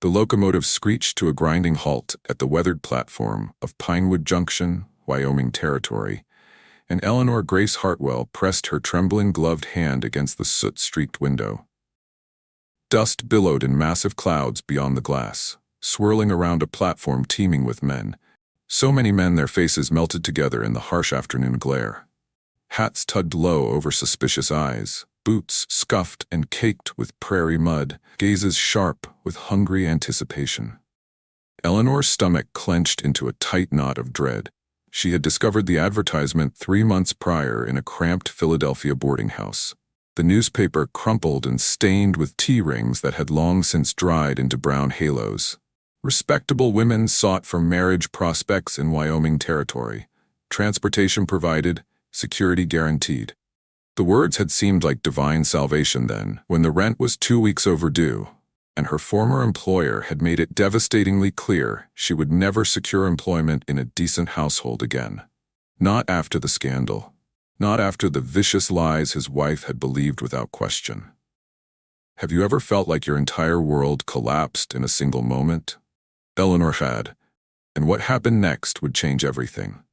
The locomotive screeched to a grinding halt at the weathered platform of Pinewood Junction, Wyoming territory, and Eleanor Grace Hartwell pressed her trembling gloved hand against the soot-streaked window. Dust billowed in massive clouds beyond the glass, swirling around a platform teeming with men. So many men their faces melted together in the harsh afternoon glare. Hats tugged low over suspicious eyes, boots scuffed and caked with prairie mud, gazes sharp with hungry anticipation. Eleanor's stomach clenched into a tight knot of dread. She had discovered the advertisement 3 months prior in a cramped Philadelphia boarding house. The newspaper crumpled and stained with tea rings that had long since dried into brown halos. Respectable women sought for marriage prospects in Wyoming territory. Transportation provided, security guaranteed. The words had seemed like divine salvation then, when the rent was 2 weeks overdue, and her former employer had made it devastatingly clear she would never secure employment in a decent household again. Not after the scandal. Not after the vicious lies his wife had believed without question. Have you ever felt like your entire world collapsed in a single moment? Eleanor had, and what happened next would change everything.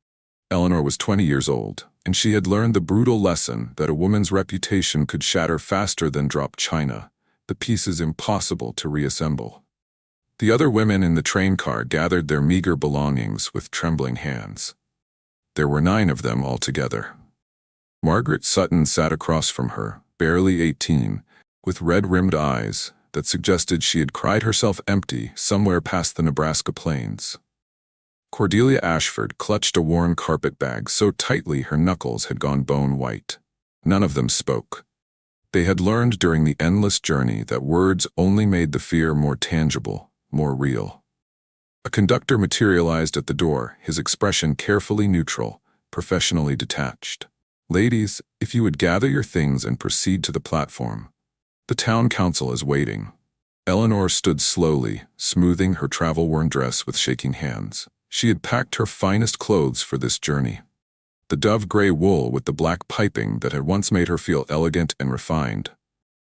Eleanor was 20 years old, and she had learned the brutal lesson that a woman's reputation could shatter faster than dropped china, the pieces impossible to reassemble. The other women in the train car gathered their meager belongings with trembling hands. There were 9 of them altogether. Margaret Sutton sat across from her, barely 18, with red-rimmed eyes that suggested she had cried herself empty somewhere past the Nebraska plains. Cordelia Ashford clutched a worn carpet bag so tightly her knuckles had gone bone white. None of them spoke. They had learned during the endless journey that words only made the fear more tangible, more real. A conductor materialized at the door, his expression carefully neutral, professionally detached. "Ladies, if you would gather your things and proceed to the platform. The town council is waiting." Eleanor stood slowly, smoothing her travel-worn dress with shaking hands. She had packed her finest clothes for this journey. The dove-gray wool with the black piping that had once made her feel elegant and refined.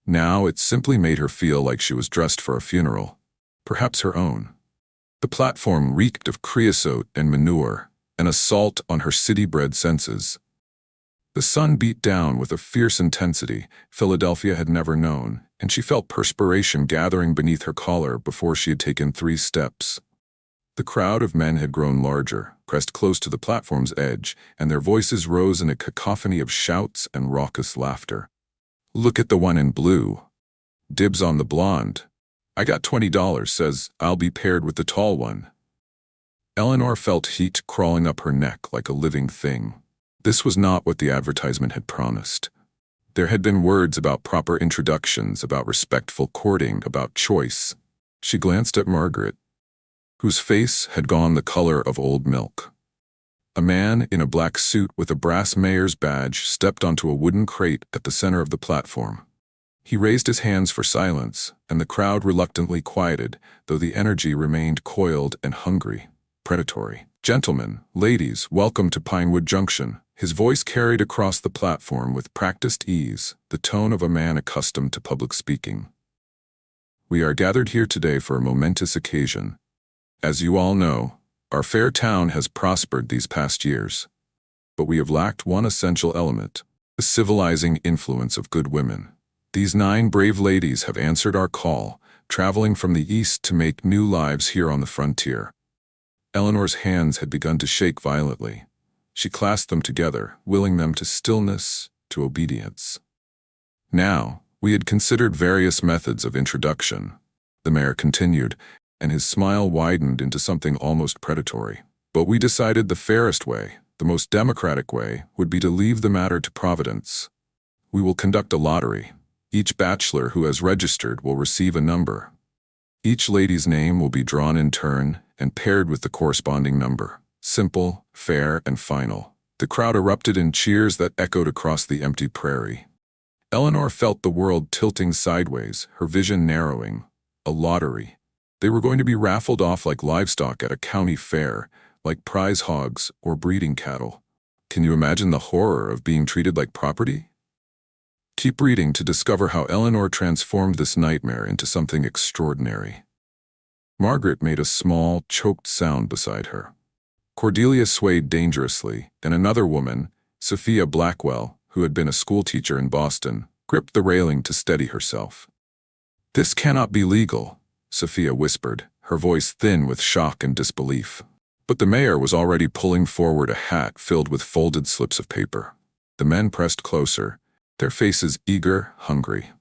Now it simply made her feel like she was dressed for a funeral, perhaps her own. The platform reeked of creosote and manure, an assault on her city-bred senses. The sun beat down with a fierce intensity Philadelphia had never known, and she felt perspiration gathering beneath her collar before she had taken 3 steps. The crowd of men had grown larger, pressed close to the platform's edge, and their voices rose in a cacophony of shouts and raucous laughter. "Look at the one in blue. Dibs on the blonde. I got $20, says I'll be paired with the tall one." Eleanor felt heat crawling up her neck like a living thing. This was not what the advertisement had promised. There had been words about proper introductions, about respectful courting, about choice. She glanced at Margaret, whose face had gone the color of old milk. A man in a black suit with a brass mayor's badge stepped onto a wooden crate at the center of the platform. He raised his hands for silence, and the crowd reluctantly quieted, though the energy remained coiled and hungry, predatory. "Gentlemen, ladies, welcome to Pinewood Junction." His voice carried across the platform with practiced ease, the tone of a man accustomed to public speaking. "We are gathered here today for a momentous occasion. As you all know, our fair town has prospered these past years, but we have lacked one essential element, the civilizing influence of good women. These 9 brave ladies have answered our call, traveling from the east to make new lives here on the frontier." Eleanor's hands had begun to shake violently. She clasped them together, willing them to stillness, to obedience. "Now, we had considered various methods of introduction," the mayor continued, and his smile widened into something almost predatory. "But we decided the fairest way, the most democratic way, would be to leave the matter to Providence. We will conduct a lottery. Each bachelor who has registered will receive a number. Each lady's name will be drawn in turn and paired with the corresponding number. Simple, fair, and final." The crowd erupted in cheers that echoed across the empty prairie. Eleanor felt the world tilting sideways, her vision narrowing. A lottery. They were going to be raffled off like livestock at a county fair, like prize hogs or breeding cattle. Can you imagine the horror of being treated like property? Keep reading to discover how Eleanor transformed this nightmare into something extraordinary. Margaret made a small, choked sound beside her. Cordelia swayed dangerously, and another woman, Sophia Blackwell, who had been a schoolteacher in Boston, gripped the railing to steady herself. "This cannot be legal," Sophia whispered, her voice thin with shock and disbelief. But the mayor was already pulling forward a hat filled with folded slips of paper. The men pressed closer, their faces eager, hungry.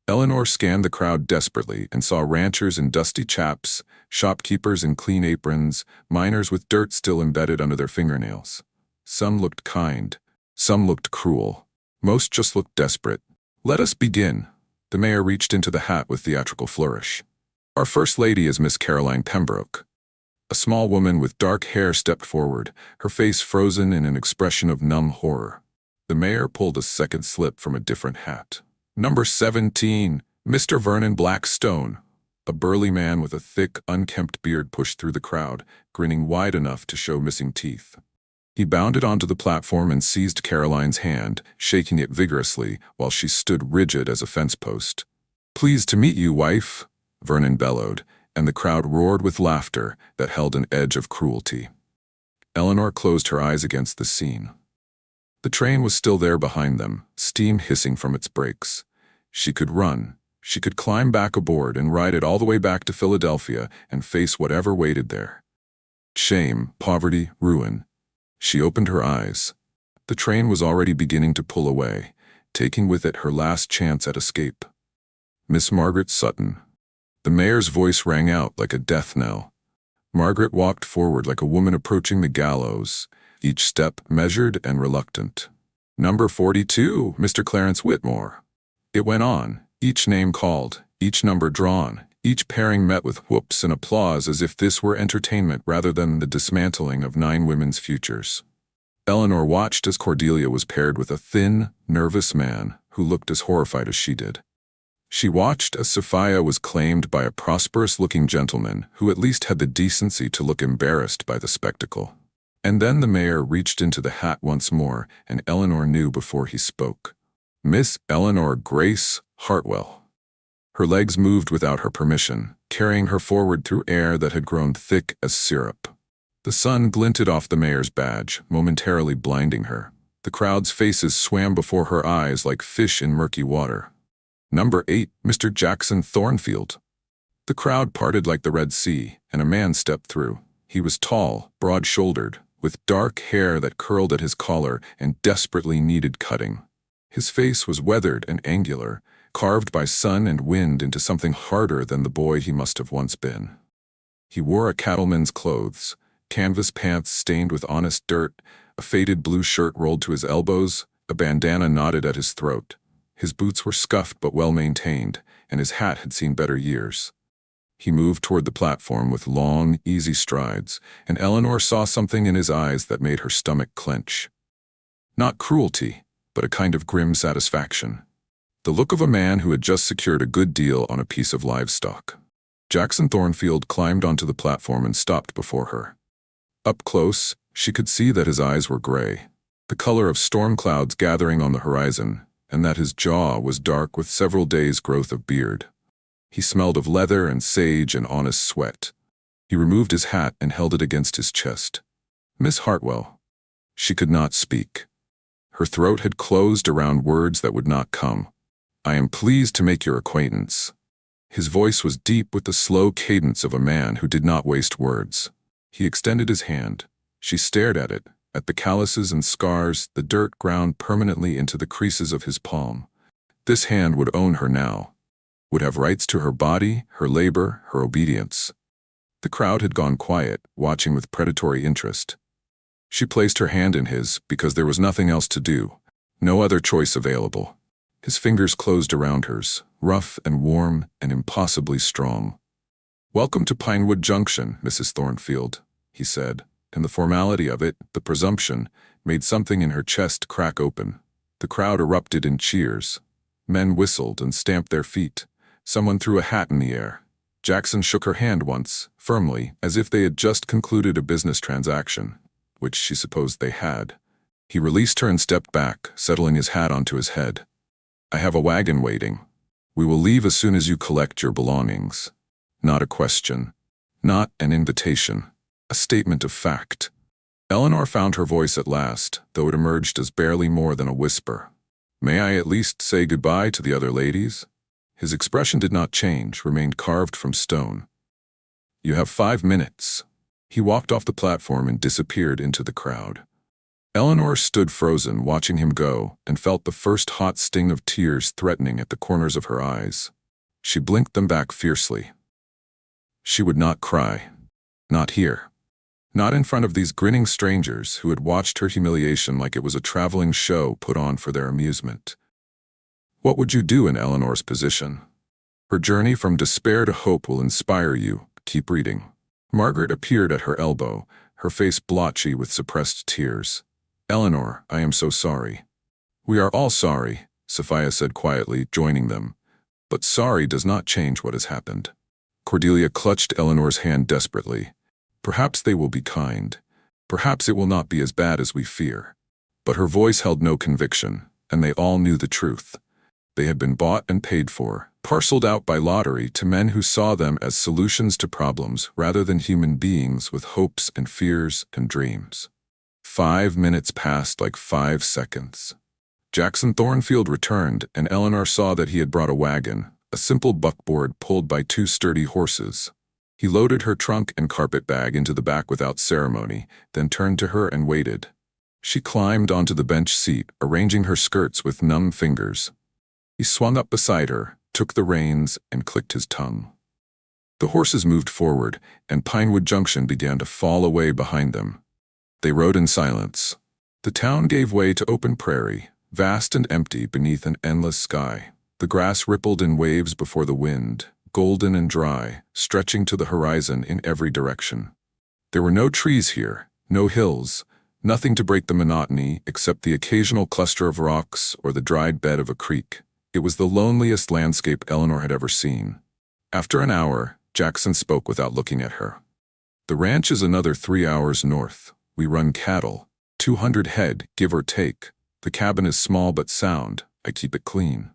Eleanor scanned the crowd desperately and saw ranchers in dusty chaps, shopkeepers in clean aprons, miners with dirt still embedded under their fingernails. Some looked kind, some looked cruel. Most just looked desperate. "Let us begin." The mayor reached into the hat with theatrical flourish. "Our First Lady is Miss Caroline Pembroke." A small woman with dark hair stepped forward, her face frozen in an expression of numb horror. The mayor pulled a second slip from a different hat. "Number 17, Mr. Vernon Blackstone." A burly man with a thick, unkempt beard pushed through the crowd, grinning wide enough to show missing teeth. He bounded onto the platform and seized Caroline's hand, shaking it vigorously while she stood rigid as a fence post. "Pleased to meet you, wife," Vernon bellowed, and the crowd roared with laughter that held an edge of cruelty. Eleanor closed her eyes against the scene. The train was still there behind them, steam hissing from its brakes. She could run. She could climb back aboard and ride it all the way back to Philadelphia and face whatever waited there. Shame, poverty, ruin. She opened her eyes. The train was already beginning to pull away, taking with it her last chance at escape. "Miss Margaret Sutton." The mayor's voice rang out like a death knell. Margaret walked forward like a woman approaching the gallows, each step measured and reluctant. "Number 42, Mr. Clarence Whitmore." It went on, each name called, each number drawn, each pairing met with whoops and applause as if this were entertainment rather than the dismantling of 9 women's futures. Eleanor watched as Cordelia was paired with a thin, nervous man who looked as horrified as she did. She watched as Sophia was claimed by a prosperous-looking gentleman who at least had the decency to look embarrassed by the spectacle. And then the mayor reached into the hat once more, and Eleanor knew before he spoke. "Miss Eleanor Grace Hartwell." Her legs moved without her permission, carrying her forward through air that had grown thick as syrup. The sun glinted off the mayor's badge, momentarily blinding her. The crowd's faces swam before her eyes like fish in murky water. "Number 8, Mr. Jackson Thornfield." The crowd parted like the Red Sea, and a man stepped through. He was tall, broad-shouldered, with dark hair that curled at his collar and desperately needed cutting. His face was weathered and angular, carved by sun and wind into something harder than the boy he must have once been. He wore a cattleman's clothes, canvas pants stained with honest dirt, a faded blue shirt rolled to his elbows, a bandana knotted at his throat. His boots were scuffed but well-maintained, and his hat had seen better years. He moved toward the platform with long, easy strides, and Eleanor saw something in his eyes that made her stomach clench. Not cruelty, but a kind of grim satisfaction. The look of a man who had just secured a good deal on a piece of livestock. Jackson Thornfield climbed onto the platform and stopped before her. Up close, she could see that his eyes were gray, the color of storm clouds gathering on the horizon, and that his jaw was dark with several days' growth of beard. He smelled of leather and sage and honest sweat. He removed his hat and held it against his chest. "Miss Hartwell." She could not speak. Her throat had closed around words that would not come. "I am pleased to make your acquaintance." His voice was deep with the slow cadence of a man who did not waste words. He extended his hand. She stared at it, at the calluses and scars, the dirt ground permanently into the creases of his palm. This hand would own her now, would have rights to her body, her labor, her obedience. The crowd had gone quiet, watching with predatory interest. She placed her hand in his because there was nothing else to do, no other choice available. His fingers closed around hers, rough and warm and impossibly strong. "Welcome to Pinewood Junction, Mrs. Thornfield," he said, and the formality of it, the presumption, made something in her chest crack open. The crowd erupted in cheers. Men whistled and stamped their feet. Someone threw a hat in the air. Jackson shook her hand once, firmly, as if they had just concluded a business transaction, which she supposed they had. He released her and stepped back, settling his hat onto his head. "I have a wagon waiting. We will leave as soon as you collect your belongings." Not a question, Not an invitation. A statement of fact. Eleanor found her voice at last, though it emerged as barely more than a whisper. "May I at least say goodbye to the other ladies?" His expression did not change, remained carved from stone. "You have 5 minutes." He walked off the platform and disappeared into the crowd. Eleanor stood frozen, watching him go, and felt the first hot sting of tears threatening at the corners of her eyes. She blinked them back fiercely. She would not cry. Not here. Not in front of these grinning strangers who had watched her humiliation like it was a traveling show put on for their amusement. What would you do in Eleanor's position? Her journey from despair to hope will inspire you. Keep reading. Margaret appeared at her elbow, her face blotchy with suppressed tears. "Eleanor, I am so sorry." "We are all sorry," Sophia said quietly, joining them. "But sorry does not change what has happened." Cordelia clutched Eleanor's hand desperately. "Perhaps they will be kind. Perhaps it will not be as bad as we fear." But her voice held no conviction, and they all knew the truth. They had been bought and paid for, parceled out by lottery to men who saw them as solutions to problems rather than human beings with hopes and fears and dreams. 5 minutes passed like 5 seconds. Jackson Thornfield returned, and Eleanor saw that he had brought a wagon, a simple buckboard pulled by 2 sturdy horses. He loaded her trunk and carpet bag into the back without ceremony, then turned to her and waited. She climbed onto the bench seat, arranging her skirts with numb fingers. He swung up beside her, took the reins, and clicked his tongue. The horses moved forward, and Pinewood Junction began to fall away behind them. They rode in silence. The town gave way to open prairie, vast and empty beneath an endless sky. The grass rippled in waves before the wind, golden and dry, stretching to the horizon in every direction. There were no trees here, no hills, nothing to break the monotony except the occasional cluster of rocks or the dried bed of a creek. It was the loneliest landscape Eleanor had ever seen. After an hour, Jackson spoke without looking at her. "The ranch is another 3 hours north. We run cattle, 200 head, give or take. The cabin is small but sound. I keep it clean."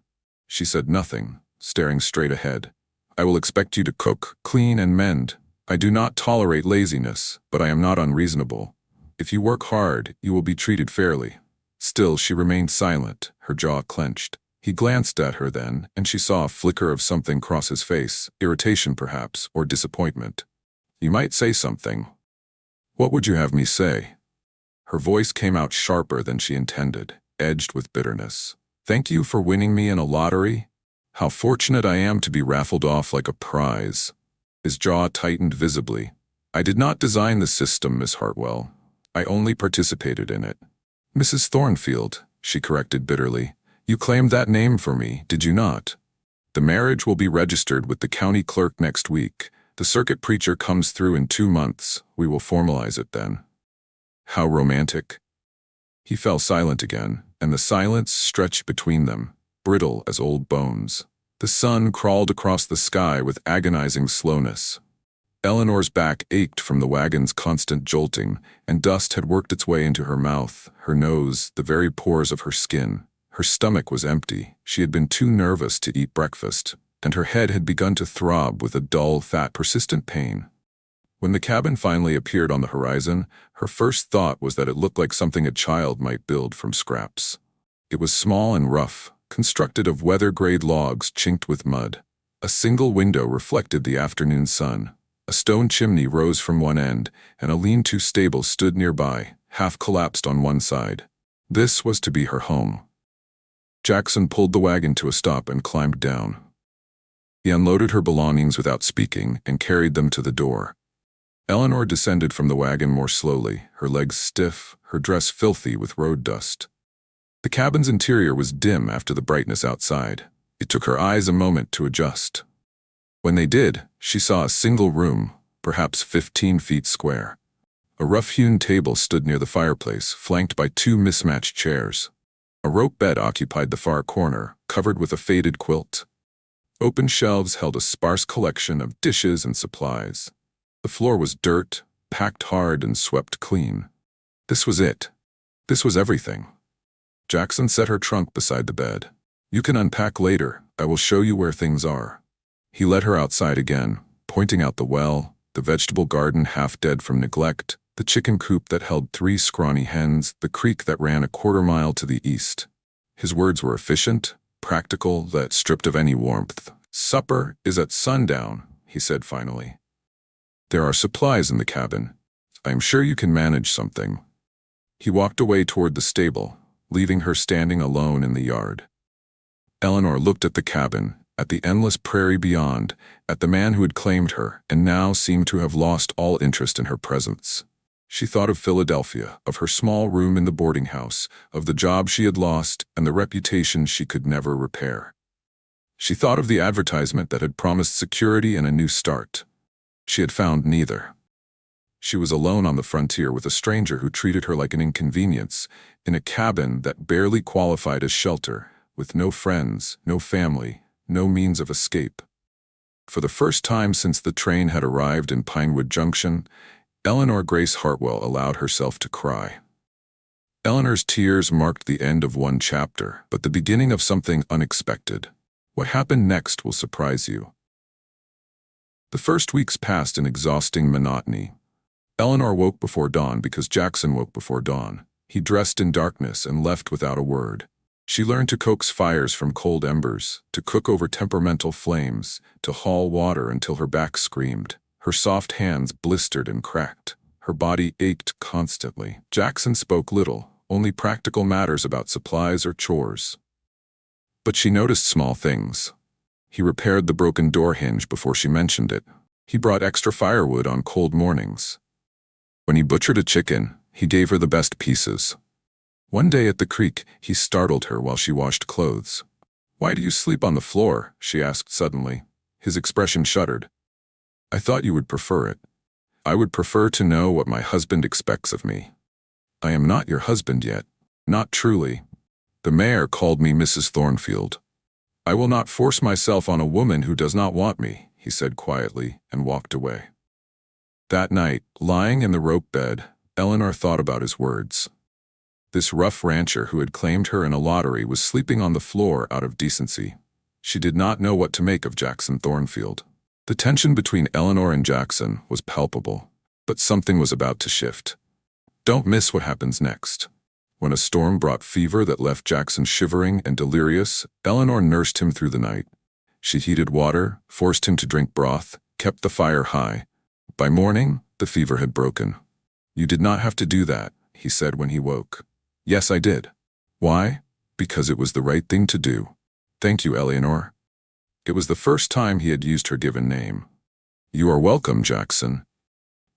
She said nothing, staring straight ahead. "I will expect you to cook, clean, and mend. I do not tolerate laziness, but I am not unreasonable. If you work hard, you will be treated fairly." Still, she remained silent, her jaw clenched. He glanced at her then, and she saw a flicker of something cross his face, irritation perhaps, or disappointment. "You might say something." "What would you have me say?" Her voice came out sharper than she intended, edged with bitterness. "Thank you for winning me in a lottery? How fortunate I am to be raffled off like a prize." His jaw tightened visibly. "I did not design the system, Miss Hartwell. I only participated in it." "Mrs. Thornfield," she corrected bitterly. "You claimed that name for me, did you not? The marriage will be registered with the county clerk next week. The circuit preacher comes through in 2 months. We will formalize it then." "How romantic." He fell silent again, and the silence stretched between them, brittle as old bones. The sun crawled across the sky with agonizing slowness. Eleanor's back ached from the wagon's constant jolting, and dust had worked its way into her mouth, her nose, the very pores of her skin. Her stomach was empty. She had been too nervous to eat breakfast, and her head had begun to throb with a dull, fat, persistent pain. When the cabin finally appeared on the horizon, her first thought was that it looked like something a child might build from scraps. It was small and rough, constructed of weather-grayed logs chinked with mud. A single window reflected the afternoon sun. A stone chimney rose from one end, and a lean-to stable stood nearby, half collapsed on one side. This was to be her home. Jackson pulled the wagon to a stop and climbed down. He unloaded her belongings without speaking and carried them to the door. Eleanor descended from the wagon more slowly, her legs stiff, her dress filthy with road dust. The cabin's interior was dim after the brightness outside. It took her eyes a moment to adjust. When they did, she saw a single room, perhaps 15 feet square. A rough-hewn table stood near the fireplace, flanked by 2 mismatched chairs. A rope bed occupied the far corner, covered with a faded quilt. Open shelves held a sparse collection of dishes and supplies. The floor was dirt, packed hard and swept clean. This was it. This was everything. Jackson set her trunk beside the bed. "You can unpack later. I will show you where things are." He led her outside again, pointing out the well, The vegetable garden half dead from neglect, the chicken coop that held 3 scrawny hens, the creek that ran a quarter-mile to the east. His words were efficient, practical, yet stripped of any warmth. "Supper is at sundown," he said finally. "There are supplies in the cabin. I am sure you can manage something." He walked away toward the stable, leaving her standing alone in the yard. Eleanor looked at the cabin, at the endless prairie beyond, at the man who had claimed her and now seemed to have lost all interest in her presence. She thought of Philadelphia, of her small room in the boarding house, of the job she had lost and the reputation she could never repair. She thought of the advertisement that had promised security and a new start. She had found neither. She was alone on the frontier with a stranger who treated her like an inconvenience, in a cabin that barely qualified as shelter, with no friends, no family, no means of escape. For the first time since the train had arrived in Pinewood Junction, Eleanor Grace Hartwell allowed herself to cry. Eleanor's tears marked the end of one chapter, but the beginning of something unexpected. What happened next will surprise you. The first weeks passed in exhausting monotony. Eleanor woke before dawn because Jackson woke before dawn. He dressed in darkness and left without a word. She learned to coax fires from cold embers, to cook over temperamental flames, to haul water until her back screamed. Her soft hands blistered and cracked. Her body ached constantly. Jackson spoke little, only practical matters about supplies or chores. But she noticed small things. He repaired the broken door hinge before she mentioned it. He brought extra firewood on cold mornings. When he butchered a chicken, he gave her the best pieces. One day at the creek, he startled her while she washed clothes. "Why do you sleep on the floor?" she asked suddenly. His expression shuddered. "I thought you would prefer it. I would prefer to know what my husband expects of me. I am not your husband yet. Not truly. The mayor called me Mrs. Thornfield. I will not force myself on a woman who does not want me," he said quietly, and walked away. That night, lying in the rope bed, Eleanor thought about his words. This rough rancher who had claimed her in a lottery was sleeping on the floor out of decency. She did not know what to make of Jackson Thornfield. The tension between Eleanor and Jackson was palpable, but something was about to shift. Don't miss what happens next. When a storm brought fever that left Jackson shivering and delirious, Eleanor nursed him through the night. She heated water, forced him to drink broth, kept the fire high. By morning, the fever had broken. "You did not have to do that," he said when he woke. "Yes, I did." "Why?" "Because it was the right thing to do." "Thank you, Eleanor." It was the first time he had used her given name. "You are welcome, Jackson."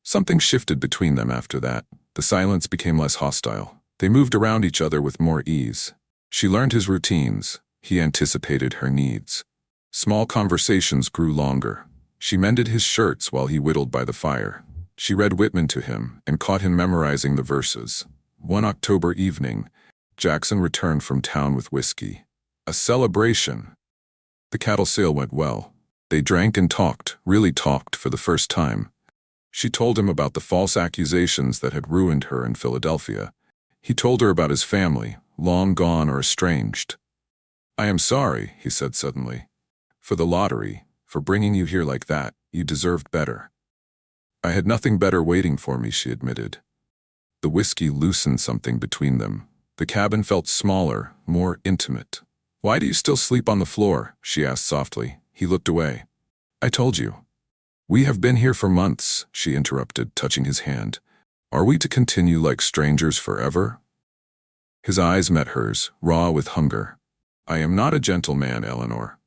Something shifted between them after that. The silence became less hostile. They moved around each other with more ease. She learned his routines. He anticipated her needs. Small conversations grew longer. She mended his shirts while he whittled by the fire. She read Whitman to him and caught him memorizing the verses. One October evening, Jackson returned from town with whiskey. A celebration. The cattle sale went well. They drank and talked, really talked for the first time. She told him about the false accusations that had ruined her in Philadelphia. He told her about his family, long gone or estranged. "I am sorry," he said suddenly. "For the lottery, for bringing you here like that, you deserved better." "I had nothing better waiting for me," she admitted. The whiskey loosened something between them. The cabin felt smaller, more intimate. "Why do you still sleep on the floor?" she asked softly. He looked away. "I told you." "We have been here for months," she interrupted, touching his hand. "Are we to continue like strangers forever?" His eyes met hers, raw with hunger. "I am not a gentle man, Eleanor.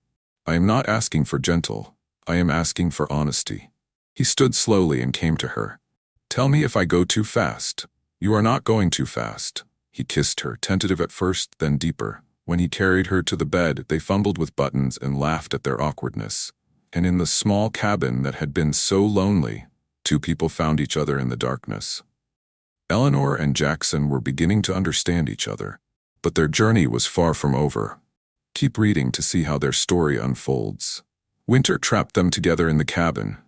I am not asking for gentle. I am asking for honesty." He stood slowly and came to her. "Tell me if I go too fast." "You are not going too fast." He kissed her, tentative at first, then deeper. When he carried her to the bed, they fumbled with buttons and laughed at their awkwardness. And in the small cabin that had been so lonely, two people found each other in the darkness. Eleanor and Jackson were beginning to understand each other, but their journey was far from over. Keep reading to see how their story unfolds. Winter trapped them together in the cabin.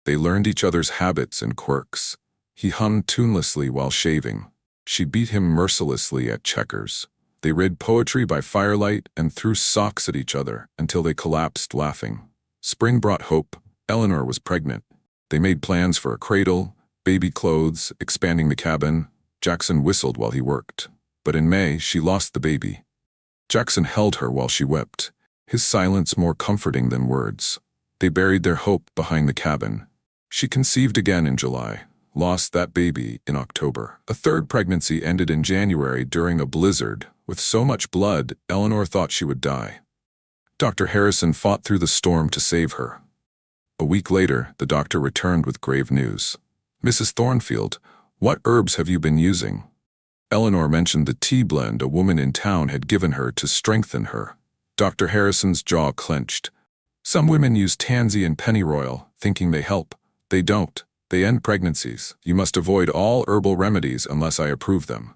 They learned each other's habits and quirks. He hummed tunelessly while shaving. She beat him mercilessly at checkers. They read poetry by firelight and threw socks at each other until they collapsed laughing. Spring brought hope. Eleanor was pregnant. They made plans for a cradle, baby clothes, expanding the cabin. Jackson whistled while he worked. But in May, she lost the baby. Jackson held her while she wept, his silence more comforting than words. They buried their hope behind the cabin. She conceived again in July, lost that baby in October. A third pregnancy ended in January during a blizzard. With so much blood, Eleanor thought she would die. Dr. Harrison fought through the storm to save her. A week later, the doctor returned with grave news. "Mrs. Thornfield, what herbs have you been using?" Eleanor mentioned the tea blend a woman in town had given her to strengthen her. Dr. Harrison's jaw clenched. "Some women use tansy and pennyroyal, thinking they help. They don't. They end pregnancies. You must avoid all herbal remedies unless I approve them."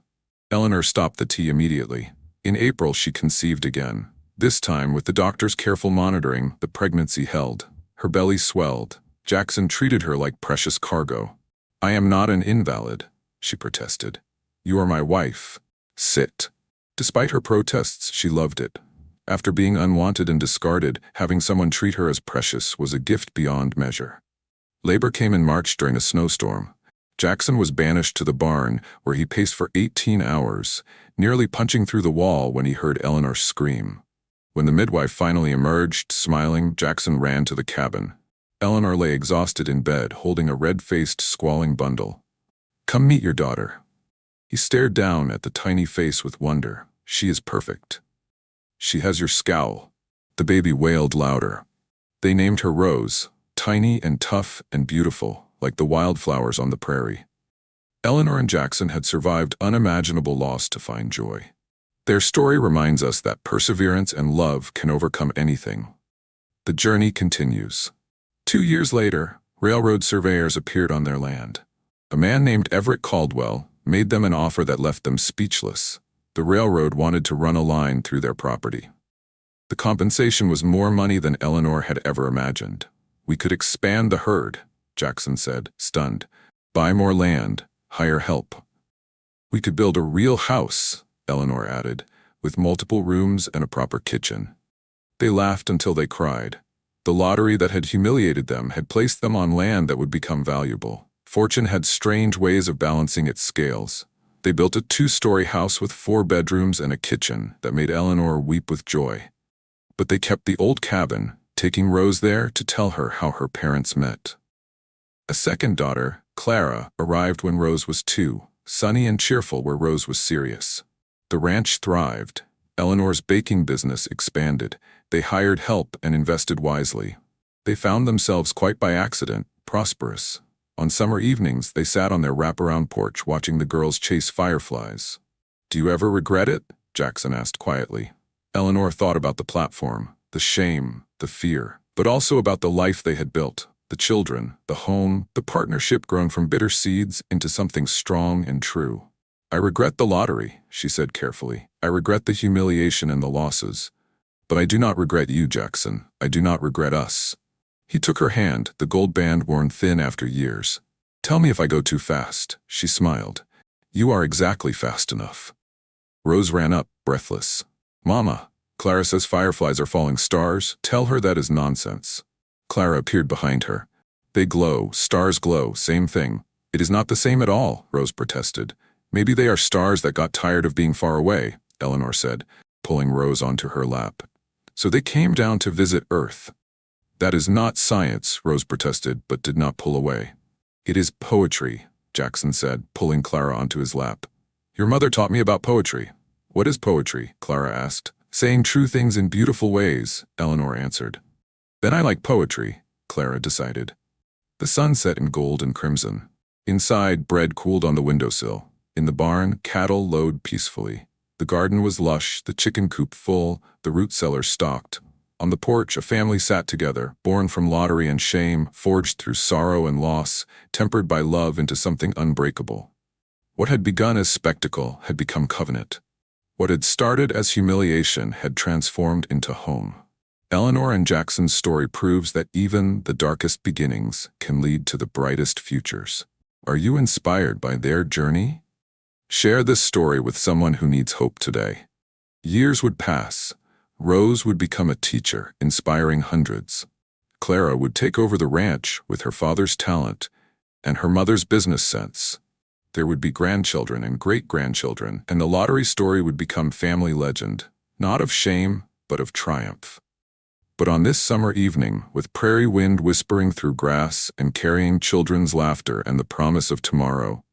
Eleanor stopped the tea immediately. In April, she conceived again. This time, with the doctor's careful monitoring, the pregnancy held. Her belly swelled. Jackson treated her like precious cargo. "I am not an invalid," she protested. "You are my wife. Sit." Despite her protests, she loved it. After being unwanted and discarded, having someone treat her as precious was a gift beyond measure. Labor came in March during a snowstorm. Jackson was banished to the barn, where he paced for 18 hours, nearly punching through the wall when he heard Eleanor scream. When the midwife finally emerged, smiling, Jackson ran to the cabin. Eleanor lay exhausted in bed, holding a red-faced, squalling bundle. "Come meet your daughter." He stared down at the tiny face with wonder. "She is perfect. She has your scowl." The baby wailed louder. They named her Rose, tiny and tough and beautiful, like the wildflowers on the prairie. Eleanor and Jackson had survived unimaginable loss to find joy. Their story reminds us that perseverance and love can overcome anything. The journey continues. 2 years later, railroad surveyors appeared on their land. A man named Everett Caldwell made them an offer that left them speechless. The railroad wanted to run a line through their property. The compensation was more money than Eleanor had ever imagined. "We could expand the herd," Jackson said, stunned. "Buy more land, hire help." "We could build a real house," Eleanor added, "with multiple rooms and a proper kitchen." They laughed until they cried. The lottery that had humiliated them had placed them on land that would become valuable. Fortune had strange ways of balancing its scales. They built a 2-story house with 4 bedrooms and a kitchen that made Eleanor weep with joy. But they kept the old cabin, taking Rose there to tell her how her parents met. A second daughter, Clara, arrived when Rose was 2, sunny and cheerful where Rose was serious. The ranch thrived. Eleanor's baking business expanded. They hired help and invested wisely. They found themselves quite by accident, prosperous. On summer evenings, they sat on their wraparound porch watching the girls chase fireflies. "Do you ever regret it?" Jackson asked quietly. Eleanor thought about the platform, the shame, the fear, but also about the life they had built, the children, the home, the partnership grown from bitter seeds into something strong and true. "I regret the lottery," she said carefully. "I regret the humiliation and the losses. But I do not regret you, Jackson. I do not regret us." He took her hand, the gold band worn thin after years. "Tell me if I go too fast," she smiled. "You are exactly fast enough." Rose ran up, breathless. "Mama, Clara says fireflies are falling stars. Tell her that is nonsense." Clara appeared behind her. "They glow, stars glow, same thing." "It is not the same at all," Rose protested. "Maybe they are stars that got tired of being far away," Eleanor said, pulling Rose onto her lap. "So they came down to visit Earth." "That is not science," Rose protested, but did not pull away. "It is poetry," Jackson said, pulling Clara onto his lap. "Your mother taught me about poetry." "What is poetry?" Clara asked. "Saying true things in beautiful ways," Eleanor answered. "Then I like poetry," Clara decided. The sun set in gold and crimson. Inside, bread cooled on the windowsill. In the barn, cattle lowed peacefully. The garden was lush, the chicken coop full, the root cellar stocked. On the porch, a family sat together, born from lottery and shame, forged through sorrow and loss, tempered by love into something unbreakable. What had begun as spectacle had become covenant. What had started as humiliation had transformed into home. Eleanor and Jackson's story proves that even the darkest beginnings can lead to the brightest futures. Are you inspired by their journey? Share this story with someone who needs hope today. Years would pass. Rose would become a teacher, inspiring hundreds. Clara would take over the ranch with her father's talent and her mother's business sense. There would be grandchildren and great-grandchildren, and the lottery story would become family legend, not of shame, but of triumph. But on this summer evening, with prairie wind whispering through grass and carrying children's laughter and the promise of tomorrow,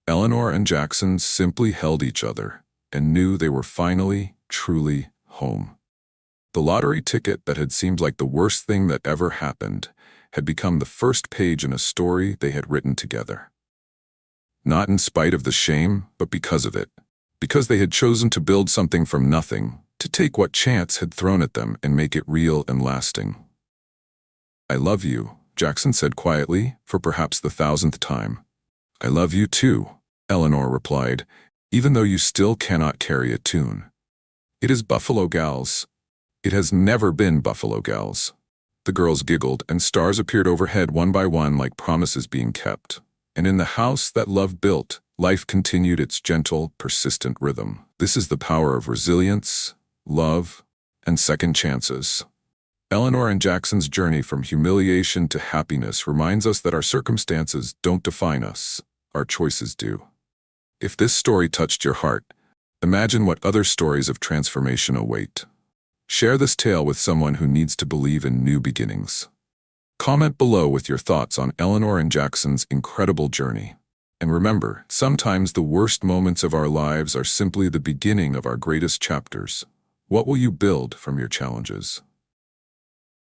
Eleanor and Jackson simply held each other and knew they were finally, truly home. The lottery ticket that had seemed like the worst thing that ever happened had become the first page in a story they had written together. Not in spite of the shame, but because of it. Because they had chosen to build something from nothing, to take what chance had thrown at them and make it real and lasting. "I love you," Jackson said quietly, for perhaps the 1,000th time. "I love you too," Eleanor replied, "even though you still cannot carry a tune. It is Buffalo Gals. It has never been Buffalo Gals." The girls giggled, and stars appeared overhead one by one like promises being kept. And in the house that love built, life continued its gentle, persistent rhythm. This is the power of resilience, love, and second chances. Eleanor and Jackson's journey from humiliation to happiness reminds us that our circumstances don't define us, our choices do. If this story touched your heart, imagine what other stories of transformation await. Share this tale with someone who needs to believe in new beginnings. Comment below with your thoughts on Eleanor and Jackson's incredible journey. And remember, sometimes the worst moments of our lives are simply the beginning of our greatest chapters. What will you build from your challenges?